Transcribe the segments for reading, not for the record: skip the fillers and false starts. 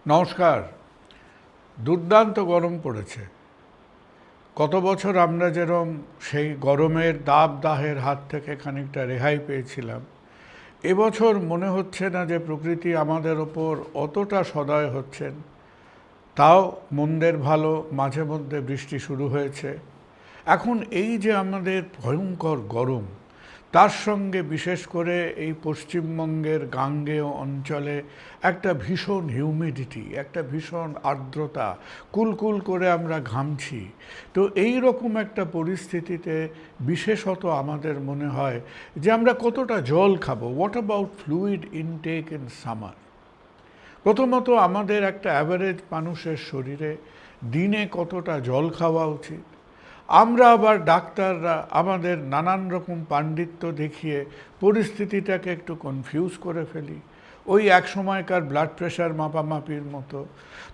নমস্কার। দুর্দান্ত গরম পড়েছে। গত বছর আমরা যেরকম সেই গরমের দাবদাহের হাত থেকে খানিকটা রেহাই পেয়েছিলাম, এবছর মনে হচ্ছে না যে প্রকৃতি আমাদের ওপর অতটা সদয় হচ্ছেন। তাও মন্দের ভালো, মাঝে মধ্যে বৃষ্টি শুরু হয়েছে। এখন এই যে আমাদের ভয়ঙ্কর গরম, তার সঙ্গে বিশেষ করে এই পশ্চিমবঙ্গের গাঙ্গেয় অঞ্চলে একটা ভীষণ হিউমিডিটি, একটা ভীষণ আর্দ্রতা, কুলকুল করে আমরা ঘামছি। তো এই রকম একটা পরিস্থিতিতে বিশেষত আমাদের মনে হয় যে আমরা কতটা জল খাবো। What about fluid intake in summer? প্রথমত আমাদের একটা অ্যাভারেজ মানুষের শরীরে দিনে কতটা জল খাওয়া উচিত? আমরা আবার ডাক্তাররা আমাদের নানান রকম পাণ্ডিত্য দেখিয়ে পরিস্থিতিটাকে একটু কনফিউজ করে ফেলি, ওই এক সময়কার ব্লাড প্রেশার মাপামাপির মতো।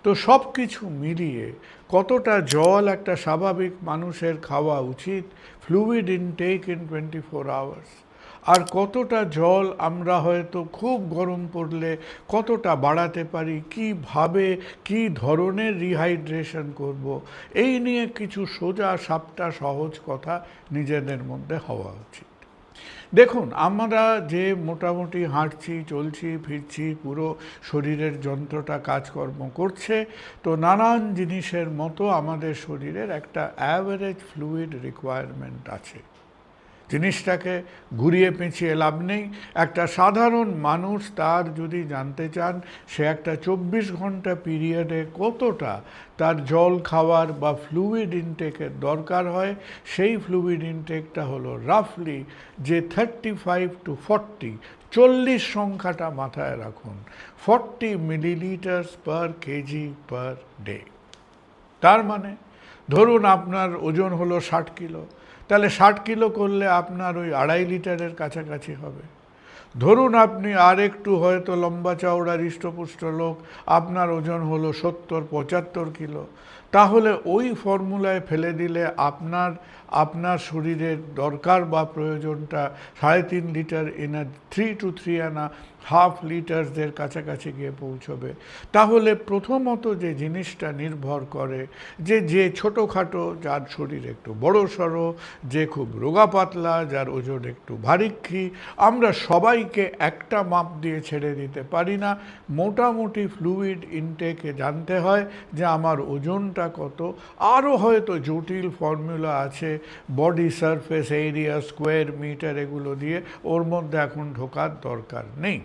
তো সব কিছু মিলিয়ে কতটা জল একটা স্বাভাবিক মানুষের খাওয়া উচিত, ফ্লুইড ইনটেক ইন 24 আওয়ার্স, আর কতটা জল আমরা হয়তো খুব গরম পড়লে কতটা বাড়াতে পারি, কিভাবে কী ধরনের রিহাইড্রেশন করব, এই নিয়ে কিছু সোজা সাপটা সহজ কথা নিজেদের মধ্যে হওয়া উচিত। দেখুন, আমরা যে মোটামুটি হাঁটছি, চলছি, ফিরছি, পুরো শরীরের যন্ত্রটা কাজকর্ম করছে, তো নানান জিনিসের মতো আমাদের শরীরের একটা অ্যাভারেজ ফ্লুইড রিকোয়ারমেন্ট আছে। জিনিসটাকে ঘুরিয়ে পেঁচিয়ে লাভ নেই। একটা সাধারণ মানুষ তার যদি জানতে চান সে একটা 24 ঘন্টা পিরিয়ডে কতটা তার জল খাওয়ার বা ফ্লুইড ইনটেকের দরকার হয়, সেই ফ্লুইড ইনটেকটা হলো রাফলি যে 35 to 40, 40 সংখ্যাটা মাথায় রাখুন, 40 মিলিলিটার্স পার কেজি পার ডে। তার মানে ধরুন আপনার ওজন হলো 60 কিলো, তাহলে 60 কিলো করলে আপনার ওই 2.5 লিটারের কাছাকাছি হবে। ধরুন আপনি আর একটু হয়তো লম্বা চওড়া হৃষ্টপুষ্ট লোক, আপনার ওজন হলো 70-75 কিলো, তাহলে ওই ফর্মুলায় ফেলে দিলে আপনার শরীরের দরকার বা প্রয়োজনটা 3.5 লিটার ইন 3 to 3.5 লিটার্সদের কাছাকাছি গিয়ে পৌঁছবে। তাহলে প্রথমত যে জিনিসটা নির্ভর করে যে ছোটোখাটো, যার শরীর একটু বড় সড়ো, যে খুব রোগা পাতলা, যার ওজন একটু ভারিক্ষী, আমরা সবাইকে একটা মাপ দিয়ে ছেড়ে দিতে পারি না। মোটামুটি ফ্লুইড ইনটেকে জানতে হয় যে আমার ওজনটা কত। আরও হয়তো জটিল ফর্মুলা আছে, body surface area, square metre, এগুলো দিয়ে ওর মধ্যে এখন ঢোকার দরকার নেই।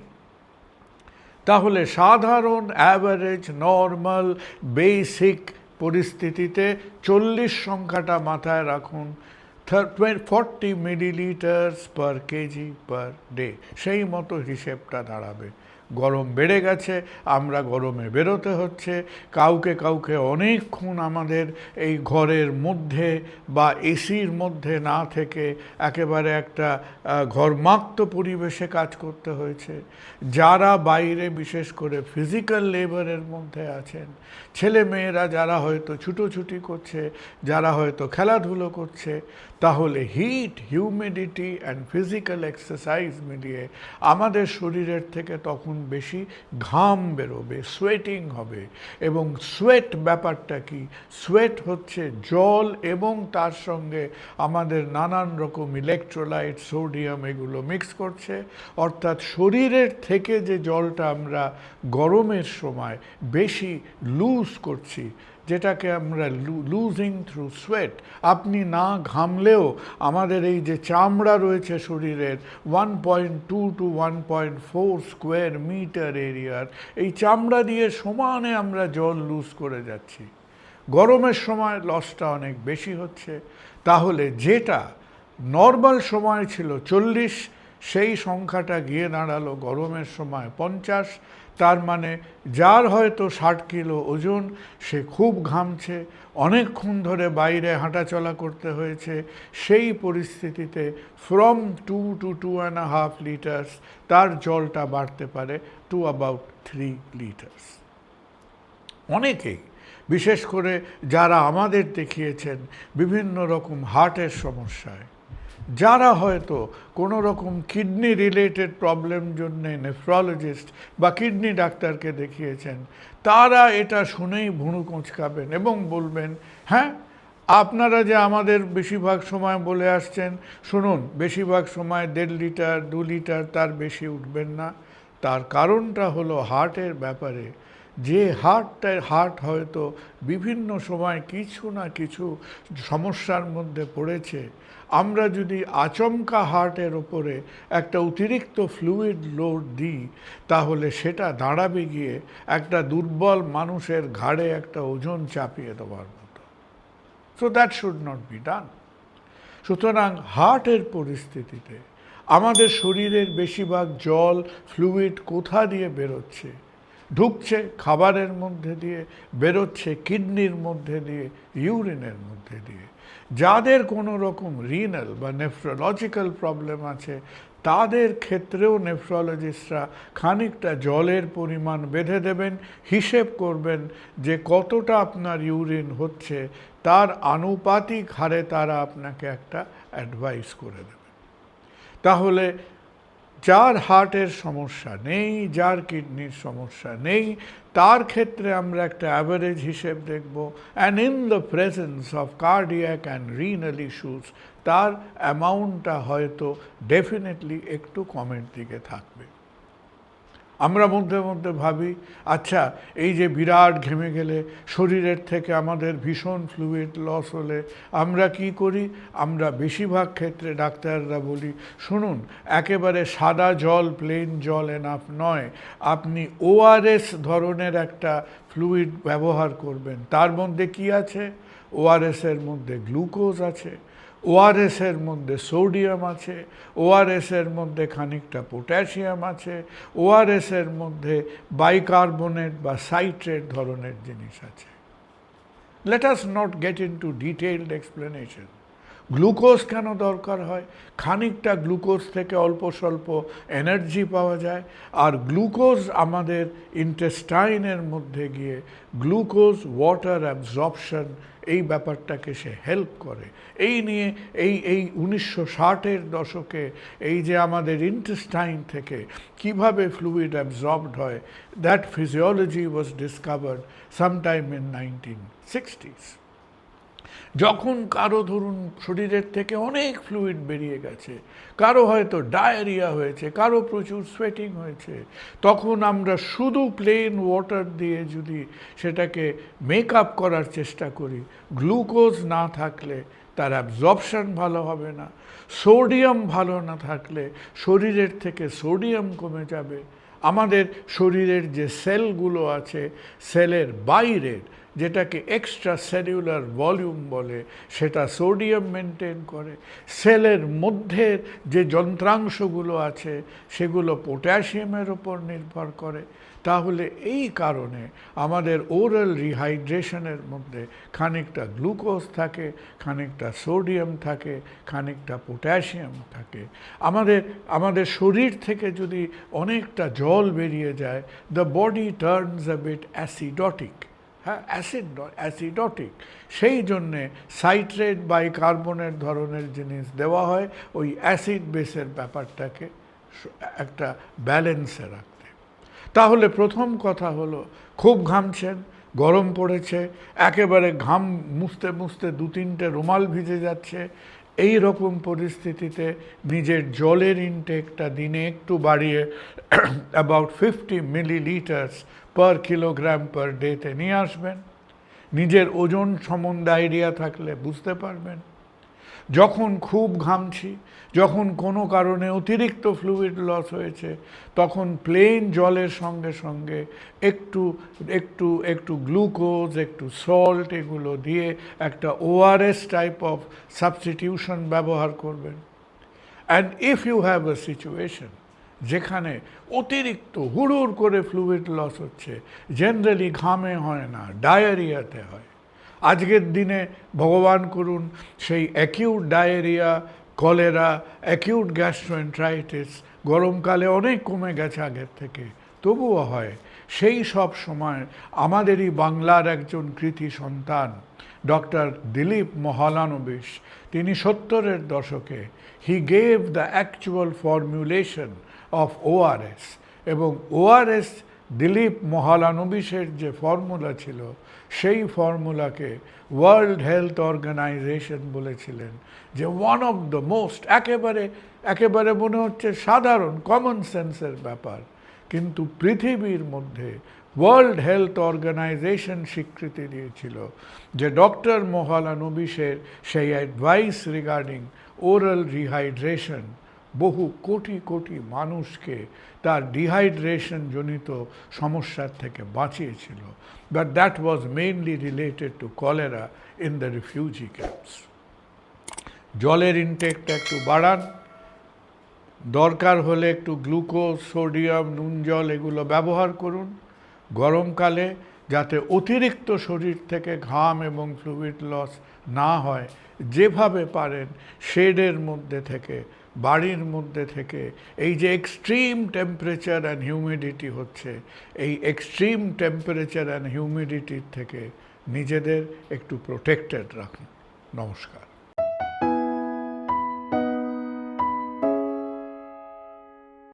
তাহলে সাধারণ অ্যাভারেজ নর্মাল বেসিক পরিস্থিতিতে 40 সংখ্যাটা মাথায় রাখুন, 40 মিলিলিটার্স পার কেজি পার ডে, সেই মতো হিসেবটা দাঁড়াবে। গরম বেড়ে গেছে, আমরা গরমে বেরোতে হচ্ছে, কাউকে কাউকে অনেকক্ষণ আমাদের এই ঘরের মধ্যে বা এসির মধ্যে না থেকে একেবারে একটা ঘর্মাক্ত পরিবেশে কাজ করতে হয়েছে। যারা বাইরে বিশেষ করে ফিজিক্যাল লেবারের মধ্যে আছেন, ছেলে মেয়েরা যারা হয়তো ছুটোছুটি করছে, যারা হয়তো খেলাধুলো করছে, তাহলে heat, humidity and physical exercise মিলিয়ে আমাদের শরীরের থেকে তখন বেশি ঘাম বেরোবে, সোয়েটিং হবে। এবং সোয়েট ব্যাপারটা কি? সোয়েট হচ্ছে জল এবং তার সঙ্গে আমাদের নানান রকম ইলেকট্রোলাইট, সোডিয়াম, এগুলো মিক্স করছে। অর্থাৎ শরীরের থেকে যে জলটা আমরা গরমের সময় বেশি লুজ করছি, যেটাকে আমরা লুজিং থ্রু সোয়েট। আপনি না ঘামলেও আমাদের এই যে চামড়া রয়েছে শরীরের 1.2 to 1.4 স্কোয়ার মিটার এরিয়ার, এই চামড়া দিয়ে সমানে আমরা জল লুজ করে যাচ্ছি। গরমের সময় লসটা অনেক বেশি হচ্ছে। তাহলে যেটা নর্মাল সময় ছিল 40, সেই সংখ্যাটা গিয়ে দাঁড়ালো গরমের সময় 50। তার মানে যার হয়তো 60 কিলো ওজন, সে খুব ঘামছে, অনেকক্ষণ ধরে বাইরে হাঁটাচলা করতে হয়েছে, সেই পরিস্থিতিতে ফ্রম 2 to 2.5 লিটার্স তার জলটা বাড়তে পারে টু অ্যাবাউট 3 লিটার্স। অনেকেই, বিশেষ করে যারা আমাদের দেখিয়েছেন বিভিন্ন রকম হার্টের সমস্যায়, যারা হয়তো কোনো রকম কিডনি রিলেটেড প্রবলেম জন্যে নেফ্রোলজিস্ট বা কিডনি ডাক্তারকে দেখিয়েছেন, তারা এটা শুনেই ভুরু কোঁচকাবেন এবং বলবেন, হ্যাঁ আপনারা যে আমাদের বেশিরভাগ সময় বলে আসছেন, শুনুন বেশিরভাগ সময় 1.5 লিটার 2 লিটার তার বেশি উঠবেন না। তার কারণটা হলো হার্টের ব্যাপারে, যে হার্ট হয়তো বিভিন্ন সময় কিছু না কিছু সমস্যার মধ্যে পড়েছে। আমরা যদি আচমকা হার্টের ওপরে একটা অতিরিক্ত ফ্লুইড লোড দিই, তাহলে সেটা দাঁড়াবে গিয়ে একটা দুর্বল মানুষের ঘাড়ে একটা ওজন চাপিয়ে দেওয়ার মতো। So that should not be done. সুতরাং হার্টের পরিস্থিতিতে আমাদের শরীরের বেশিরভাগ জল ফ্লুইড কোথা দিয়ে বেরোচ্ছে? ঢুকছে খাবারের মধ্যে দিয়ে, বেরোচ্ছে কিডনির মধ্যে দিয়ে, ইউরিনের মধ্যে দিয়ে। যাদের কোনো রকম রিনাল বা নেফ্রোলজিক্যাল প্রবলেম আছে, তাদের ক্ষেত্রেও নেফ্রোলজিস্টরা খানিকটা জলের পরিমাণ বেঁধে দেবেন, হিসেব করবেন যে কতটা আপনার ইউরিন হচ্ছে, তার আনুপাতিক হারে তারা আপনাকে একটা অ্যাডভাইস করে দেবে। তাহলে যার হার্টের সমস্যা নেই, যার কিডনির সমস্যা নেই, তার ক্ষেত্রে আমরা একটা অ্যাভারেজ হিসেব দেখব, and in the presence of cardiac and renal issues তার অ্যামাউন্টটা হয়তো ডেফিনেটলি একটু কমের দিকে থাকবে। আমরা মধ্যে মধ্যে ভাবি, আচ্ছা এই যে বিরাট ঘেমে গেলে শরীরের থেকে আমাদের ভীষণ ফ্লুইড লস হলে আমরা কি করি? আমরা বেশিরভাগ ক্ষেত্রে ডাক্তাররা বলি, শুনুন একেবারে সাদা জল, প্লেন জল এনাফ নয়, আপনি ওআরএস ধরনের একটা ফ্লুইড ব্যবহার করবেন। তার মধ্যে কি আছে? ওআরএসের মধ্যে গ্লুকোজ আছে, ওআরএসের মধ্যে সোডিয়াম আছে, ওআরএসের মধ্যে খানিকটা পটাশিয়াম আছে, ওআরএসের মধ্যে বাইকার্বনেট বা সাইট্রেট ধরনের জিনিস আছে। Let us not get into detailed explanation. Glucose কেন দরকার হয়? খানিকটা গ্লুকোজ থেকে অল্প স্বল্প এনার্জি পাওয়া যায়, আর গ্লুকোজ আমাদের ইন্টেস্টাইনের মধ্যে গিয়ে গ্লুকোজ ওয়াটার অ্যাবজর্পশন এই ব্যাপারটাকে সে হেল্প করে। এই নিয়ে এই 1960-এর দশকে এই যে আমাদের ইন্টেস্টাইন থেকে কিভাবে ফ্লুইড অ্যাবজর্বড হয়, that physiology was discovered sometime in 1960s। যখন কারো ধরুন শরীরের থেকে অনেক ফ্লুইড বেরিয়ে গেছে, কারো হয়তো ডায়রিয়া হয়েছে, কারো প্রচুর সোয়েটিং হয়েছে, তখন আমরা শুধু প্লেন ওয়াটার দিয়ে যদি সেটাকে মেকআপ করার চেষ্টা করি, গ্লুকোজ না থাকলে তার অ্যাবজর্পশন ভালো হবে না, সোডিয়াম ভালো না থাকলে শরীরের থেকে সোডিয়াম কমে যাবে। আমাদের শরীরের যে সেলগুলো আছে, সেলের বাইরের যেটাকে এক্সট্রা সেলুলার ভলিউম বলে, সেটা সোডিয়াম মেনটেন করে। সেলের মধ্যের যে যন্ত্রাংশগুলো আছে সেগুলো পটাশিয়ামের ওপর নির্ভর করে। তাহলে এই কারণে আমাদের ওরাল রিহাইড্রেশনের মধ্যে খানিকটা গ্লুকোজ থাকে, খানিকটা সোডিয়াম থাকে, খানিকটা পটাশিয়াম থাকে। আমাদের শরীর থেকে যদি অনেকটা জল বেরিয়ে যায়, the body turns a bit acidic. হ্যাঁ, অ্যাসিডটিক। সেই জন্যে সাইট্রেট বাইকার্বনেট ধরনের জিনিস দেওয়া হয়, ওই অ্যাসিড বেসের ব্যাপারটাকে একটা ব্যালেন্সে রাখতে। তাহলে প্রথম কথা হলো, খুব ঘামছেন, গরম পড়েছে, একেবারে ঘাম মুছতে মুছতে 2-3টে রুমাল ভিজে যাচ্ছে, এই রকম পরিস্থিতিতে নিজের জলের ইনটেকটা দিনে একটু বাড়িয়ে অ্যাবাউট 50 মিলিলিটার্স পার কিলোগ্রাম পার ডেতে নিয়ে আসবেন। নিজের ওজন সম্বন্ধে আইডিয়া থাকলে বুঝতে পারবেন। যখন খুব ঘামছি, যখন কোনো কারণে অতিরিক্ত ফ্লুইড লস হয়েছে, তখন প্লেন জলের সঙ্গে সঙ্গে একটু একটু একটু গ্লুকোজ, একটু সল্ট এগুলো দিয়ে একটা ওআরএস টাইপ অফ সাবস্টিটিউশন ব্যবহার করবেন। And if you have a situation যেখানে অতিরিক্ত হুড়ুড় করে ফ্লুইড লস হচ্ছে, জেনারেলি ঘামে হয় না, ডায়রিয়াতে হয়। আজকের দিনে ভগবান করুন সেই acute diarrhoea, cholera, acute gastroenteritis গরমকালে অনেক কমে গেছে আগের থেকে, তবুও হয় সেই সব সময় আমাদেরই বাংলার একজন কৃতি সন্তান ডক্টর দিলীপ মহলানবিশ, তিনি 70-এর দশকে he gave the actual formulation of ORS, এবং ওআরএস দিলীপ মহলানবিশের যে ফর্মুলা ছিল সেই ফর্মুলাকে ওয়ার্ল্ড হেলথ অর্গানাইজেশন বলেছিলেন যে ওয়ান অফ দ্য মোস্ট, একেবারে মনে হচ্ছে সাধারণ কমন সেন্সের ব্যাপার, কিন্তু পৃথিবীর মধ্যে ওয়ার্ল্ড হেলথ অর্গানাইজেশন স্বীকৃতি দিয়েছিল যে ডক্টর মহলানবিশের সেই অ্যাডভাইস রিগার্ডিং ওরাল রিহাইড্রেশন বহু কোটি কোটি মানুষকে তার ডিহাইড্রেশন জনিত সমস্যার থেকে বাঁচিয়েছিল। But that was mainly related to cholera in the refugee camps. জলের ইনটেকটা একটু বাড়ান, দরকার হলে একটু গ্লুকোজ, সোডিয়াম, নুন জল এগুলো ব্যবহার করুন। গরমকালে যাতে অতিরিক্ত শরীর থেকে ঘাম এবং ফ্লুইড লস না হয়, যেভাবে পারেন শেডের মধ্যে থেকে, বাড়ির মধ্যে থেকে, এই যে এক্সট্রিম টেম্পারেচার অ্যান্ড হিউমিডিটি হচ্ছে, এই এক্সট্রিম টেম্পারেচার অ্যান্ড হিউমিডিটির থেকে নিজেদের একটু প্রোটেক্টেড রাখুন। নমস্কার।